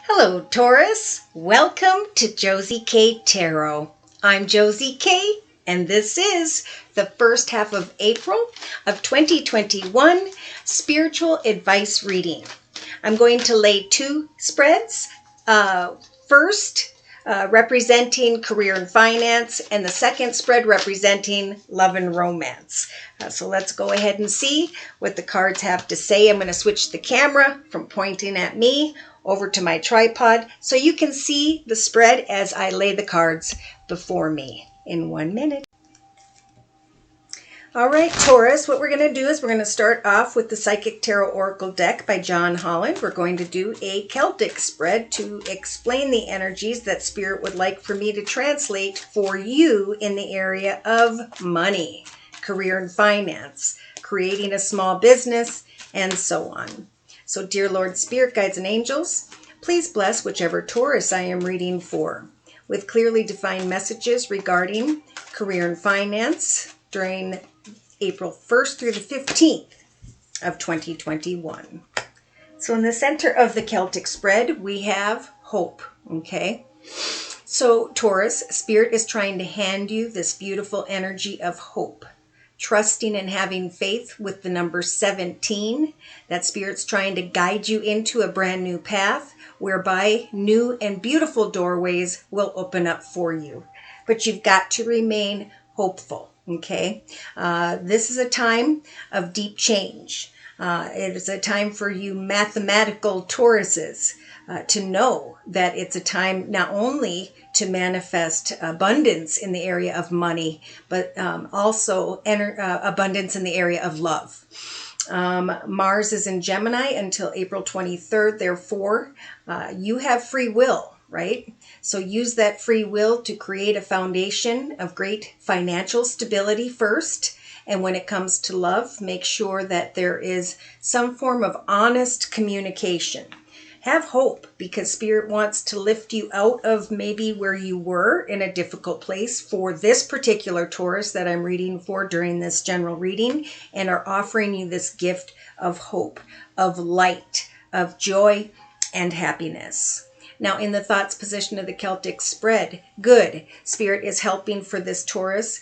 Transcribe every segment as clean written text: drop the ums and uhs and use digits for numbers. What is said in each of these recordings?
Hello, Taurus. Welcome to Josie K Tarot. I'm Josie K, and this is the first half of April of 2021 spiritual advice reading. I'm going to lay two spreads. First, representing career and finance, and the second spread representing love and romance. So let's go ahead and see what the cards have to say. I'm going to switch the camera from pointing at me over to my tripod so you can see the spread as I lay the cards before me in 1 minute. All right, Taurus, what we're going to do is we're going to start off with the Psychic Tarot Oracle deck by John Holland. We're going to do a Celtic spread to explain the energies that Spirit would like for me to translate for you in the area of money, career and finance, creating a small business, and so on. So, dear Lord Spirit, guides, and angels, please bless whichever Taurus I am reading for with clearly defined messages regarding career and finance during April 1st through the 15th of 2021. So in the center of the Celtic spread, we have hope, okay? So Taurus, Spirit is trying to hand you this beautiful energy of hope, trusting and having faith with the number 17. That Spirit's trying to guide you into a brand new path whereby new and beautiful doorways will open up for you. But you've got to remain hopeful. Okay, this is a time of deep change. It is a time for you mathematical Tauruses to know that it's a time not only to manifest abundance in the area of money, but also abundance in the area of love. Mars is in Gemini until April 23rd. Therefore, you have free will, right? So use that free will to create a foundation of great financial stability first. And when it comes to love, make sure that there is some form of honest communication. Have hope, because Spirit wants to lift you out of maybe where you were in a difficult place for this particular Taurus that I'm reading for during this general reading, and are offering you this gift of hope, of light, of joy, and happiness. Now, in the thoughts position of the Celtic spread, good. Spirit is helping for this Taurus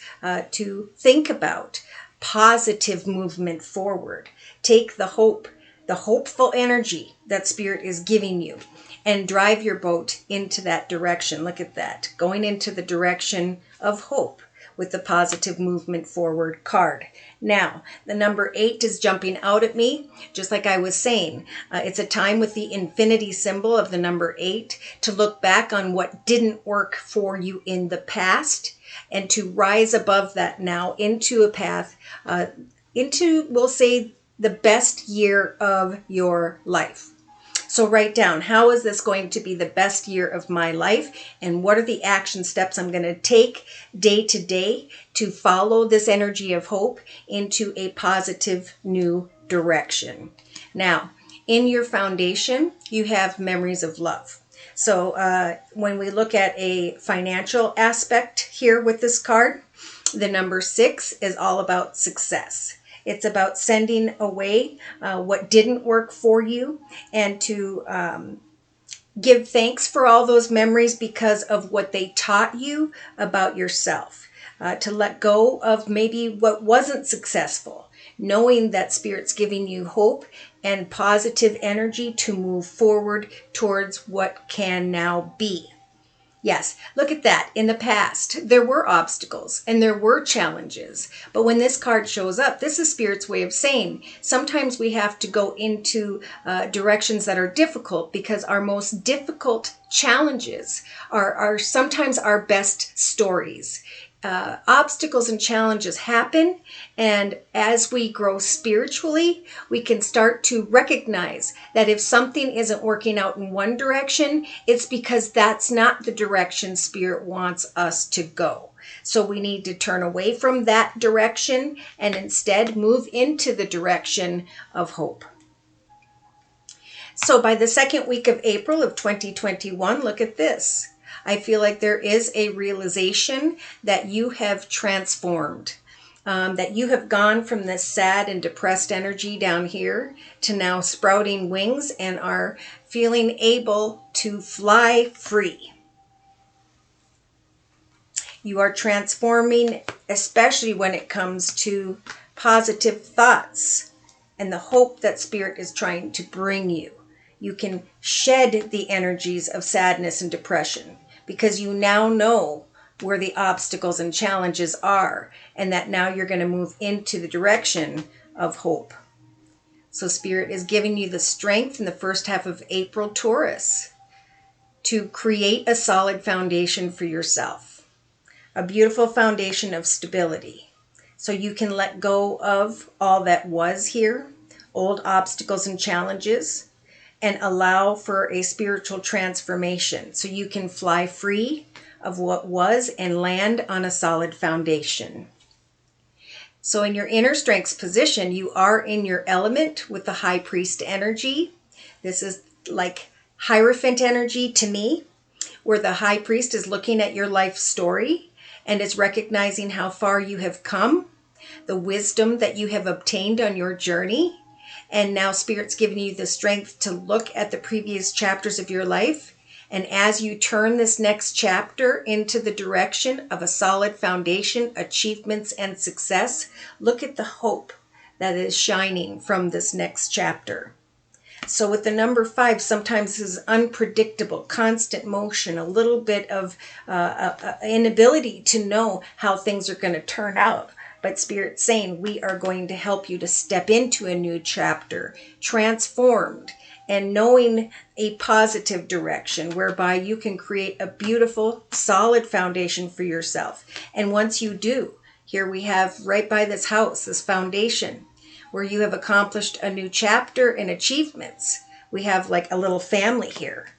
to think about positive movement forward. Take the hope, the hopeful energy that Spirit is giving you, and drive your boat into that direction. Look at that, going into the direction of hope with the positive movement forward card. Now, the number 8 is jumping out at me, just like I was saying. It's a time with the infinity symbol of the number 8 to look back on what didn't work for you in the past and to rise above that now into a path, into, we'll say, the best year of your life. So write down, how is this going to be the best year of my life? And what are the action steps I'm going to take day to day to follow this energy of hope into a positive new direction? Now, in your foundation, you have memories of love. So when we look at a financial aspect here with this card, the number 6 is all about success. It's about sending away what didn't work for you, and to give thanks for all those memories because of what they taught you about yourself. To let go of maybe what wasn't successful, knowing that Spirit's giving you hope and positive energy to move forward towards what can now be. Yes, look at that. In the past, there were obstacles and there were challenges. But when this card shows up, this is Spirit's way of saying sometimes we have to go into directions that are difficult, because our most difficult challenges are sometimes our best stories. Obstacles and challenges happen, and as we grow spiritually, we can start to recognize that if something isn't working out in one direction, it's because that's not the direction Spirit wants us to go. So we need to turn away from that direction and instead move into the direction of hope. So by the second week of April of 2021, look at this. I feel like there is a realization that you have transformed. that you have gone from this sad and depressed energy down here to now sprouting wings and are feeling able to fly free. You are transforming, especially when it comes to positive thoughts and the hope that Spirit is trying to bring you. You can shed the energies of sadness and depression because you now know where the obstacles and challenges are, and that now you're going to move into the direction of hope. So Spirit is giving you the strength in the first half of April, Taurus, to create a solid foundation for yourself. A beautiful foundation of stability. So you can let go of all that was here, old obstacles and challenges, and allow for a spiritual transformation. So you can fly free of what was and land on a solid foundation. So in your inner strengths position, you are in your element with the High Priest energy. This is like Hierophant energy to me, where the High Priest is looking at your life story and is recognizing how far you have come, the wisdom that you have obtained on your journey. And now Spirit's giving you the strength to look at the previous chapters of your life. And as you turn this next chapter into the direction of a solid foundation, achievements, and success, look at the hope that is shining from this next chapter. So with the number 5, sometimes is unpredictable, constant motion, a little bit of inability to know how things are going to turn out. But Spirit's saying we are going to help you to step into a new chapter, transformed, and knowing a positive direction whereby you can create a beautiful, solid foundation for yourself. And once you do, here we have right by this house, this foundation, where you have accomplished a new chapter and achievements. We have like a little family here.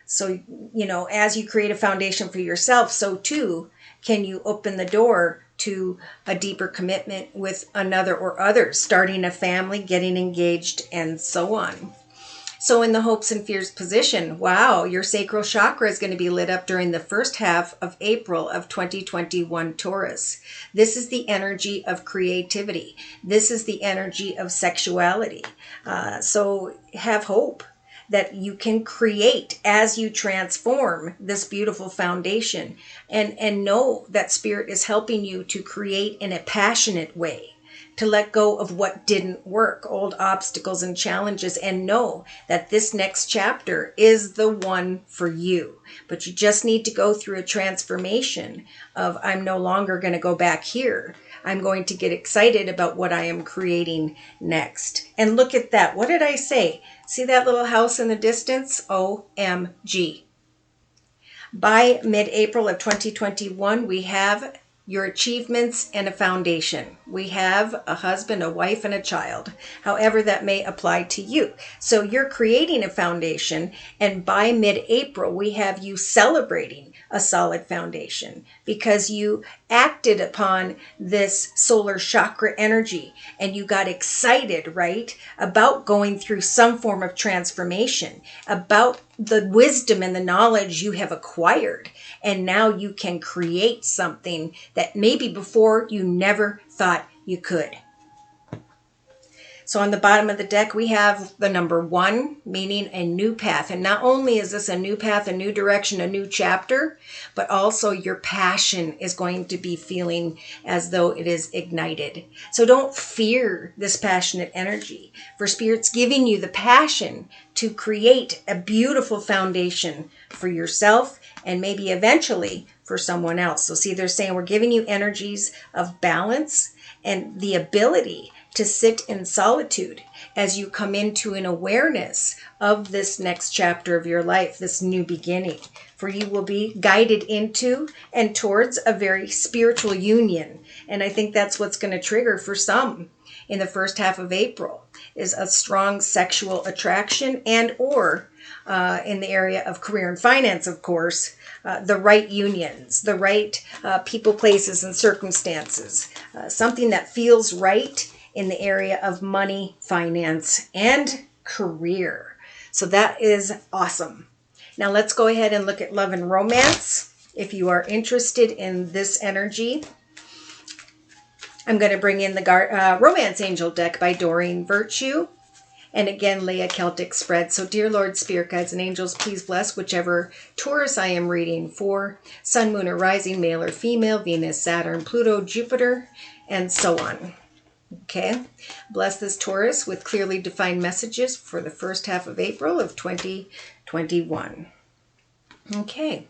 So, you know, as you create a foundation for yourself, so too can you open the door to a deeper commitment with another or others, starting a family, getting engaged, and so on. So in the hopes and fears position, wow, your sacral chakra is going to be lit up during the first half of April of 2021, Taurus. This is the energy of creativity. This is the energy of sexuality. So have hope that you can create as you transform this beautiful foundation, and know that Spirit is helping you to create in a passionate way, to let go of what didn't work, old obstacles and challenges, and know that this next chapter is the one for you. But you just need to go through a transformation of, I'm no longer going to go back here. I'm going to get excited about what I am creating next. And look at that. What did I say? See that little house in the distance? OMG. By mid-April of 2021, we have your achievements and a foundation. We have a husband, a wife, and a child, however that may apply to you. So you're creating a foundation, and by mid-April, we have you celebrating a solid foundation because you acted upon this solar chakra energy and you got excited, right, about going through some form of transformation, about the wisdom and the knowledge you have acquired. And now you can create something that maybe before you never thought you could. So on the bottom of the deck, we have the number 1, meaning a new path. And not only is this a new path, a new direction, a new chapter, but also your passion is going to be feeling as though it is ignited. So don't fear this passionate energy, for Spirit's giving you the passion to create a beautiful foundation for yourself and maybe eventually for someone else. So see, they're saying we're giving you energies of balance and the ability to sit in solitude as you come into an awareness of this next chapter of your life, this new beginning. For you will be guided into and towards a very spiritual union. And I think that's what's going to trigger for some in the first half of April, is a strong sexual attraction and or in the area of career and finance, of course, the right unions, the right people, places, and circumstances, something that feels right in the area of money, finance, and career. So that is awesome. Now let's go ahead and look at love and romance. If you are interested in this energy, I'm going to bring in the Romance Angel deck by Doreen Virtue. And again, lay a Celtic spread. So dear Lord, Spirit Guides and Angels, please bless whichever Taurus I am reading for. Sun, Moon, or Rising, male or female, Venus, Saturn, Pluto, Jupiter, and so on. Okay. Bless this Taurus with clearly defined messages for the first half of April of 2021. Okay.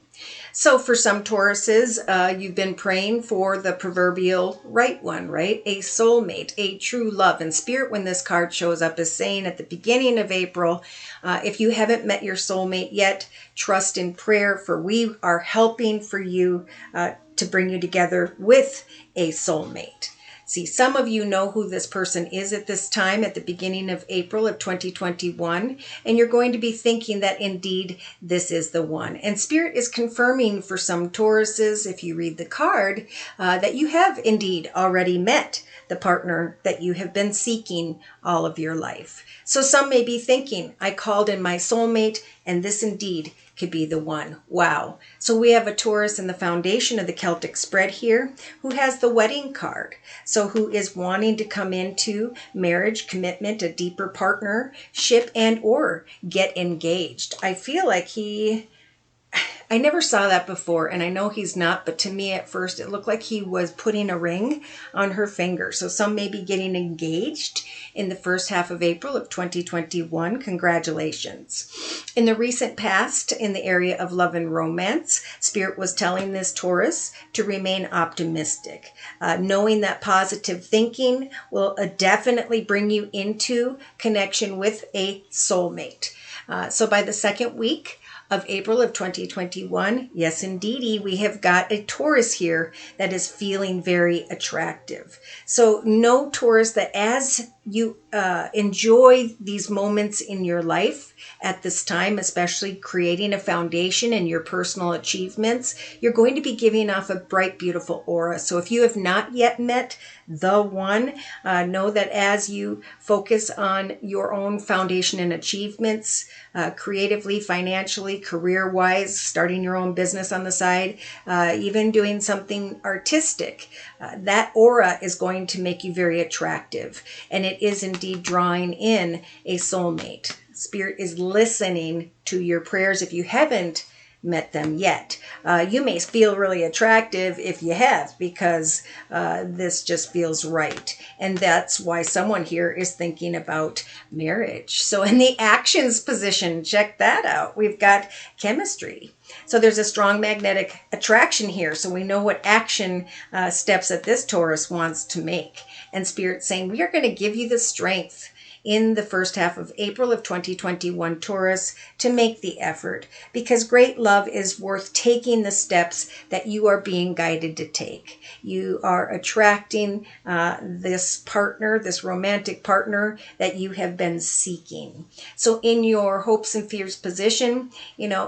So for some Tauruses, you've been praying for the proverbial right one, right? A soulmate, a true love. And Spirit, when this card shows up, is saying at the beginning of April, if you haven't met your soulmate yet, trust in prayer, for we are helping for you to bring you together with a soulmate. See, some of you know who this person is at this time, at the beginning of April of 2021, and you're going to be thinking that indeed this is the one. And Spirit is confirming for some Tauruses, if you read the card, that you have indeed already met the partner that you have been seeking all of your life. So some may be thinking, I called in my soulmate, and this indeed could be the one. Wow. So we have a Taurus in the foundation of the Celtic spread here who has the wedding card. So who is wanting to come into marriage, commitment, a deeper partnership, and or get engaged. I feel like I never saw that before, and I know he's not, but to me at first it looked like he was putting a ring on her finger. So some may be getting engaged in the first half of April of 2021. Congratulations. In the recent past, in the area of love and romance, Spirit was telling this Taurus to remain optimistic, knowing that positive thinking will definitely bring you into connection with a soulmate. So by the second week of April of 2021, yes indeedy, we have got a Taurus here that is feeling very attractive. So know, Taurus, that as you enjoy these moments in your life at this time, especially creating a foundation in your personal achievements, you're going to be giving off a bright, beautiful aura. So if you have not yet met the one, know that as you focus on your own foundation and achievements, creatively, financially, career-wise, starting your own business on the side, even doing something artistic, that aura is going to make you very attractive. And it is indeed drawing in a soulmate. Spirit is listening to your prayers if you haven't met them yet. You may feel really attractive if you have, because this just feels right. And that's why someone here is thinking about marriage. So in the actions position, check that out. We've got chemistry. So there's a strong magnetic attraction here. So we know what action steps that this Taurus wants to make. And Spirit's saying, we are going to give you the strength in the first half of April of 2021, Taurus, to make the effort, because great love is worth taking the steps that you are being guided to take. You are attracting this partner, this romantic partner that you have been seeking. So in your hopes and fears position,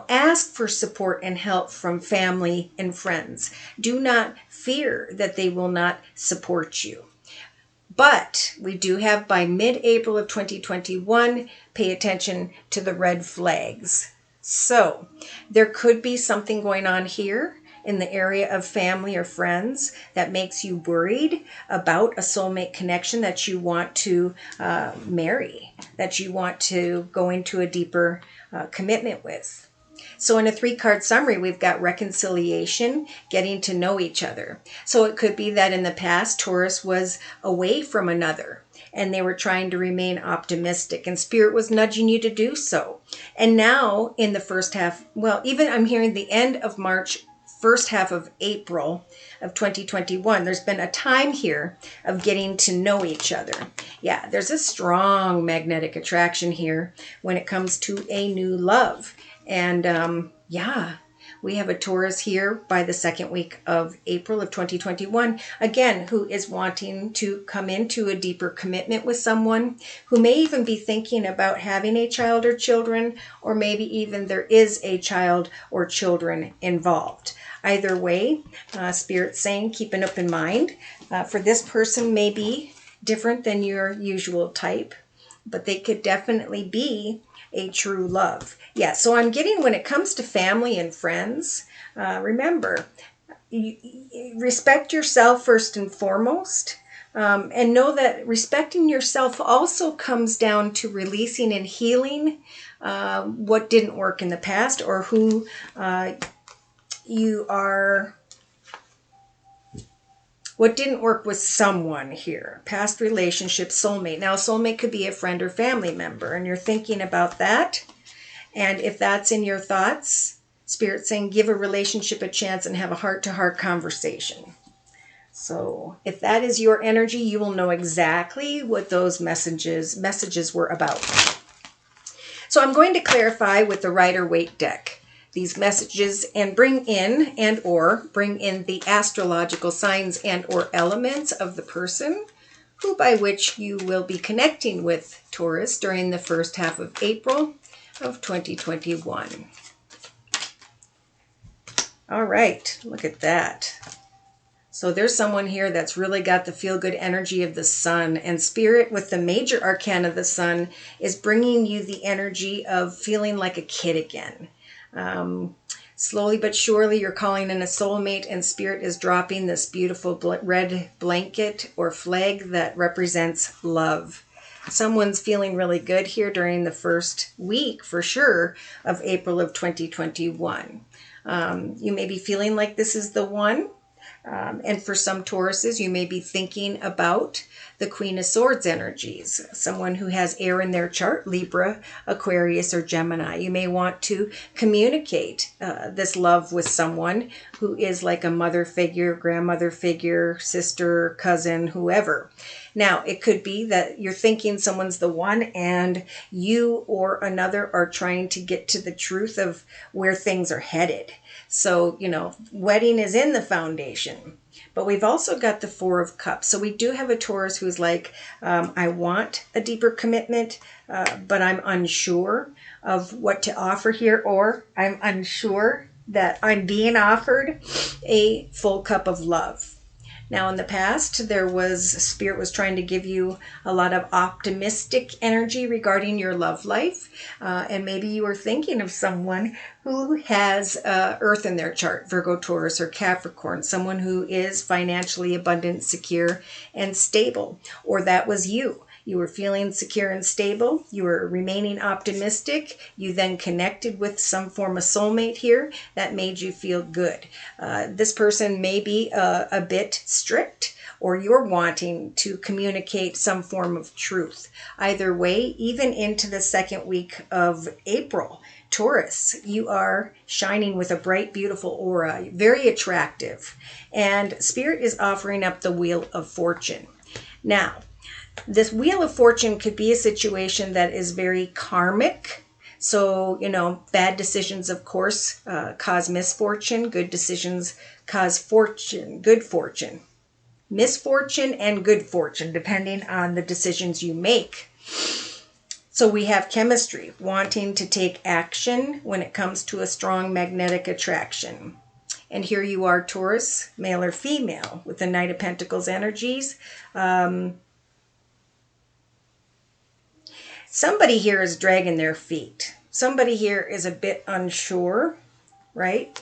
ask for support and help from family and friends. Do not fear that they will not support you. But we do have, by mid-April of 2021, pay attention to the red flags. So there could be something going on here in the area of family or friends that makes you worried about a soulmate connection that you want to marry, that you want to go into a deeper commitment with. So in a 3-card summary, we've got reconciliation, getting to know each other. So it could be that in the past, Taurus was away from another and they were trying to remain optimistic, and Spirit was nudging you to do so. And now in the first half, well, even I'm hearing the end of March, first half of April of 2021, there's been a time here of getting to know each other. Yeah, there's a strong magnetic attraction here when it comes to a new love. And yeah, we have a Taurus here by the second week of April of 2021, again, who is wanting to come into a deeper commitment with someone, who may even be thinking about having a child or children, or maybe even there is a child or children involved. Either way, Spirit's saying keep an open mind. For this person may be different than your usual type, but they could definitely be a true love. Yeah, so I'm getting, when it comes to family and friends, remember, respect yourself first and foremost, And know that respecting yourself also comes down to releasing and healing what didn't work in the past, or who you are, what didn't work with someone here. Past relationship, soulmate. Now, soulmate could be a friend or family member, and you're thinking about that. And if that's in your thoughts, Spirit's saying give a relationship a chance and have a heart-to-heart conversation. So if that is your energy, you will know exactly what those messages were about. So I'm going to clarify with the Rider-Waite deck these messages and bring in the astrological signs and or elements of the person who by which you will be connecting with, Taurus, during the first half of April of 2021. All right, look at that. So there's someone here that's really got the feel-good energy of the sun, and Spirit with the major arcana of the sun is bringing you the energy of feeling like a kid again. Slowly but surely you're calling in a soulmate, and Spirit is dropping this beautiful red blanket or flag that represents love. Someone's feeling really good here during the first week, for sure, of April of 2021. You may be feeling like this is the one. And for some Tauruses, you may be thinking about the Queen of Swords energies, someone who has air in their chart, Libra, Aquarius, or Gemini. You may want to communicate this love with someone who is like a mother figure, grandmother figure, sister, cousin, whoever. Now, it could be that you're thinking someone's the one and you or another are trying to get to the truth of where things are headed. So, wedding is in the foundation. But we've also got the Four of Cups. So we do have a Taurus who's like, I want a deeper commitment, but I'm unsure of what to offer here, or I'm unsure that I'm being offered a full cup of love. Now, in the past, Spirit was trying to give you a lot of optimistic energy regarding your love life. And maybe you were thinking of someone who has Earth in their chart, Virgo, Taurus, or Capricorn, someone who is financially abundant, secure, and stable. Or that was you. You were feeling secure and stable. You were remaining optimistic. You then connected with some form of soulmate here that made you feel good. This person may be a bit strict, or you're wanting to communicate some form of truth. Either way, even into the second week of April, Taurus, you are shining with a bright, beautiful aura, very attractive. And Spirit is offering up the Wheel of Fortune. Now, this Wheel of Fortune could be a situation that is very karmic. So, bad decisions, of course, cause misfortune. Good decisions cause fortune, good fortune. Misfortune and good fortune, depending on the decisions you make. So we have chemistry, wanting to take action when it comes to a strong magnetic attraction. And here you are, Taurus, male or female, with the Knight of Pentacles energies. Somebody here is dragging their feet. Somebody here is a bit unsure, right?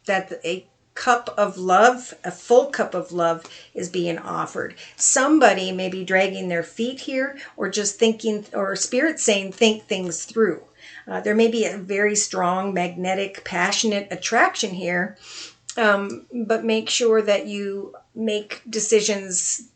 That a cup of love, a full cup of love, is being offered. Somebody may be dragging their feet here, or just thinking, or Spirit saying, think things through. There may be a very strong, magnetic, passionate attraction here, but make sure that you make decisions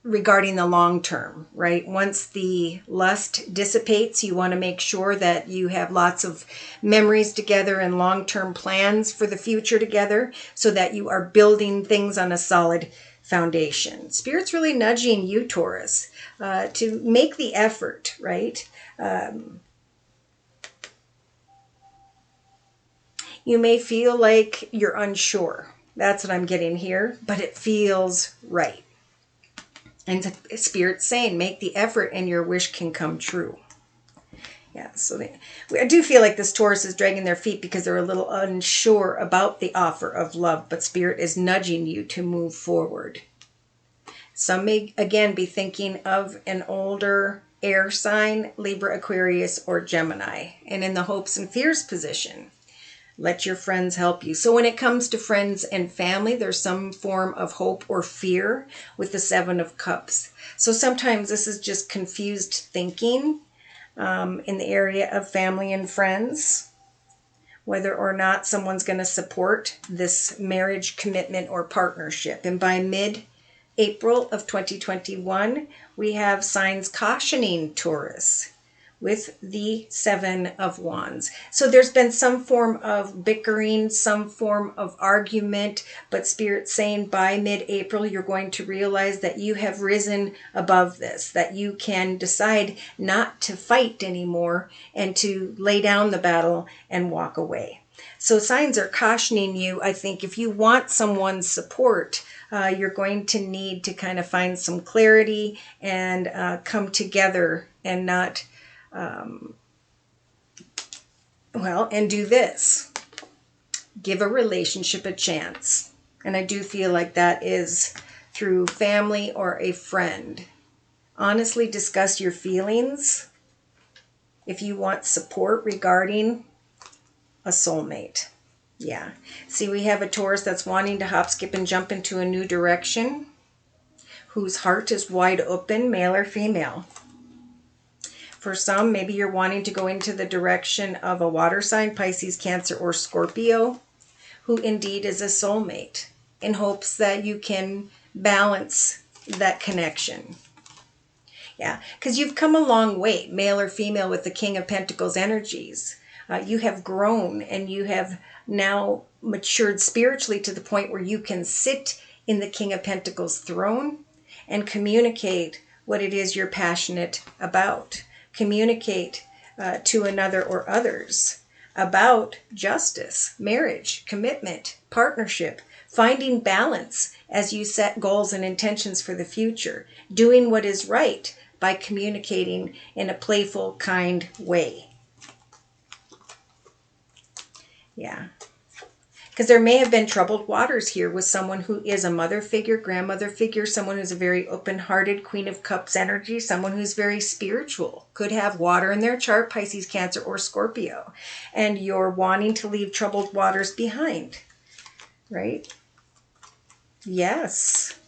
regarding the long term, right? Once the lust dissipates, you want to make sure that you have lots of memories together and long-term plans for the future together, so that you are building things on a solid foundation. Spirit's really nudging you, Taurus, to make the effort, right? You may feel like you're unsure. That's what I'm getting here, but it feels right. And Spirit's saying, make the effort and your wish can come true. Yeah, so I do feel like this Taurus is dragging their feet because they're a little unsure about the offer of love, but Spirit is nudging you to move forward. Some may, again, be thinking of an older air sign, Libra, Aquarius, or Gemini, and in the hopes and fears position. Let your friends help you. So when it comes to friends and family, there's some form of hope or fear with the Seven of Cups. So sometimes this is just confused thinking in the area of family and friends, whether or not someone's going to support this marriage, commitment, or partnership. And by mid-April of 2021, we have signs cautioning Taurus with the Seven of Wands. So there's been some form of bickering, some form of argument, but Spirit's saying by mid-April, you're going to realize that you have risen above this, that you can decide not to fight anymore and to lay down the battle and walk away. So signs are cautioning you. I think if you want someone's support, you're going to need to kind of find some clarity and come together and not and do this. Give a relationship a chance. And I do feel like that is through family or a friend. Honestly discuss your feelings if you want support regarding a soulmate. Yeah. See, we have a Taurus that's wanting to hop, skip, and jump into a new direction, whose heart is wide open, male or female. For some, maybe you're wanting to go into the direction of a water sign, Pisces, Cancer, or Scorpio, who indeed is a soulmate, in hopes that you can balance that connection. Yeah, because you've come a long way, male or female, with the King of Pentacles energies. You have grown and you have now matured spiritually to the point where you can sit in the King of Pentacles throne and communicate what it is you're passionate about. Communicate to another or others about justice, marriage, commitment, partnership, finding balance as you set goals and intentions for the future, doing what is right by communicating in a playful, kind way. Yeah. Because there may have been troubled waters here with someone who is a mother figure, grandmother figure, someone who's a very open-hearted, Queen of Cups energy, someone who's very spiritual, could have water in their chart, Pisces, Cancer, or Scorpio, and you're wanting to leave troubled waters behind, right? Yes.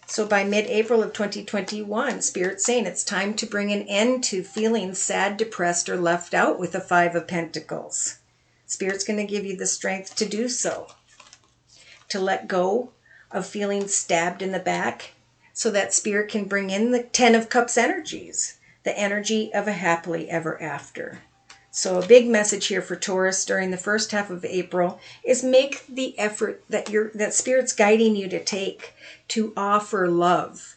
So by mid-April of 2021, Spirit's saying it's time to bring an end to feeling sad, depressed, or left out with the Five of Pentacles. Spirit's going to give you the strength to do so, to let go of feeling stabbed in the back, so that Spirit can bring in the Ten of Cups energies, the energy of a happily ever after. So a big message here for Taurus during the first half of April is make the effort that Spirit's guiding you to take to offer love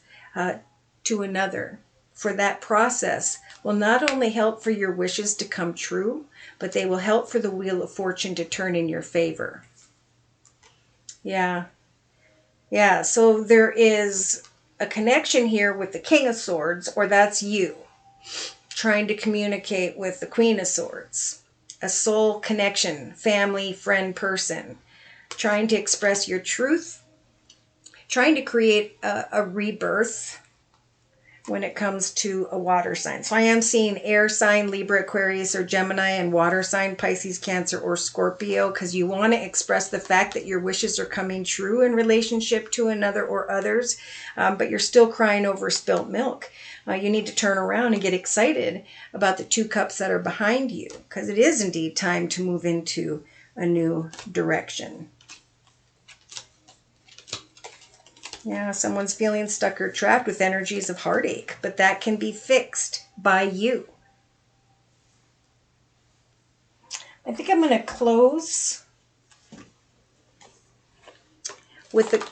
to another. For that process will not only help for your wishes to come true, but they will help for the Wheel of Fortune to turn in your favor. Yeah. Yeah, so there is a connection here with the King of Swords, or that's you, trying to communicate with the Queen of Swords. A soul connection, family, friend, person, trying to express your truth, trying to create a rebirth when it comes to a water sign. So I am seeing air sign, Libra, Aquarius, or Gemini, and water sign, Pisces, Cancer, or Scorpio, because you want to express the fact that your wishes are coming true in relationship to another or others, but you're still crying over spilt milk. You need to turn around and get excited about the two cups that are behind you, because it is indeed time to move into a new direction. Yeah, someone's feeling stuck or trapped with energies of heartache, but that can be fixed by you. I think I'm going to close with the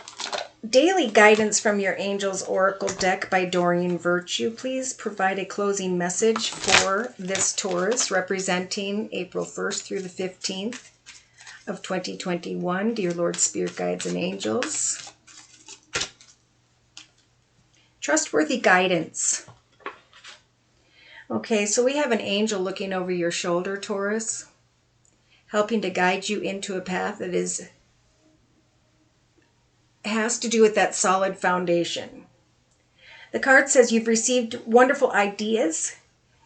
Daily Guidance from Your Angels Oracle deck by Doreen Virtue. Please provide a closing message for this Taurus representing April 1st through the 15th of 2021. Dear Lord, Spirit Guides, and Angels. Trustworthy guidance. Okay, so we have an angel looking over your shoulder, Taurus, helping to guide you into a path that has to do with that solid foundation. The card says you've received wonderful ideas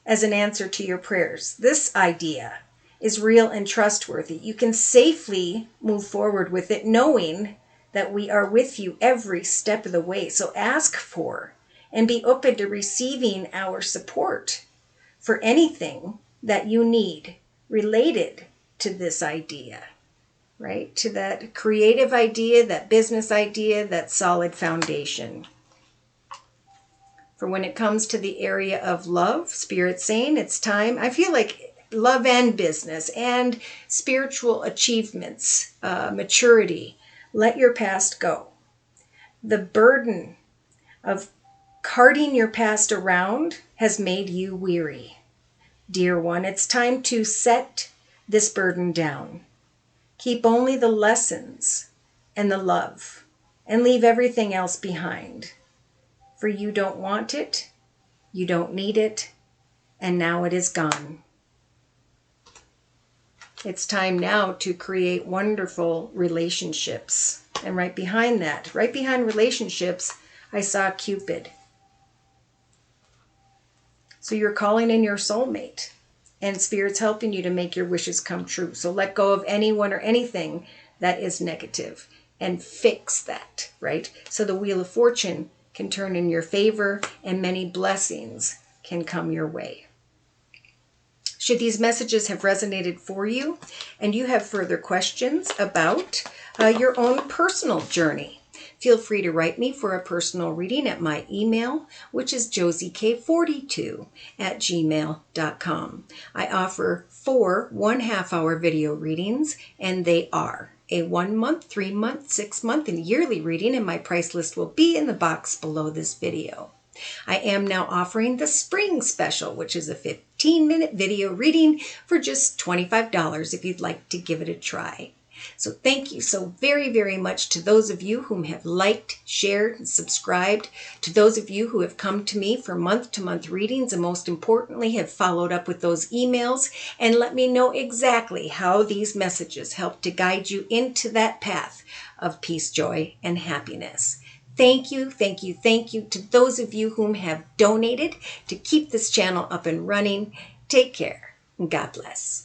as an answer to your prayers. This idea is real and trustworthy. You can safely move forward with it knowing that we are with you every step of the way. So ask for and be open to receiving our support for anything that you need related to this idea, right? To that creative idea, that business idea, that solid foundation. For when it comes to the area of love, Spirit's saying it's time. I feel like love and business and spiritual achievements, maturity. Let your past go. The burden of carting your past around has made you weary. Dear one, it's time to set this burden down. Keep only the lessons and the love and leave everything else behind. For you don't want it, you don't need it, and now it is gone. It's time now to create wonderful relationships. And right behind that, right behind relationships, I saw Cupid. So you're calling in your soulmate, and Spirit's helping you to make your wishes come true. So let go of anyone or anything that is negative and fix that, right? So the Wheel of Fortune can turn in your favor and many blessings can come your way. Should these messages have resonated for you and you have further questions about your own personal journey, feel free to write me for a personal reading at my email, which is josiek42@gmail.com. I offer 4 1/2-hour video readings, and they are a 1 month, 3 month, 6 month, and yearly reading, and my price list will be in the box below this video. I am now offering the spring special, which is a 15-minute video reading for just $25 if you'd like to give it a try. So thank you so very, very much to those of you whom have liked, shared, and subscribed, to those of you who have come to me for month-to-month readings, and most importantly have followed up with those emails and let me know exactly how these messages help to guide you into that path of peace, joy, and happiness. Thank you, thank you, thank you to those of you whom have donated to keep this channel up and running. Take care, and God bless.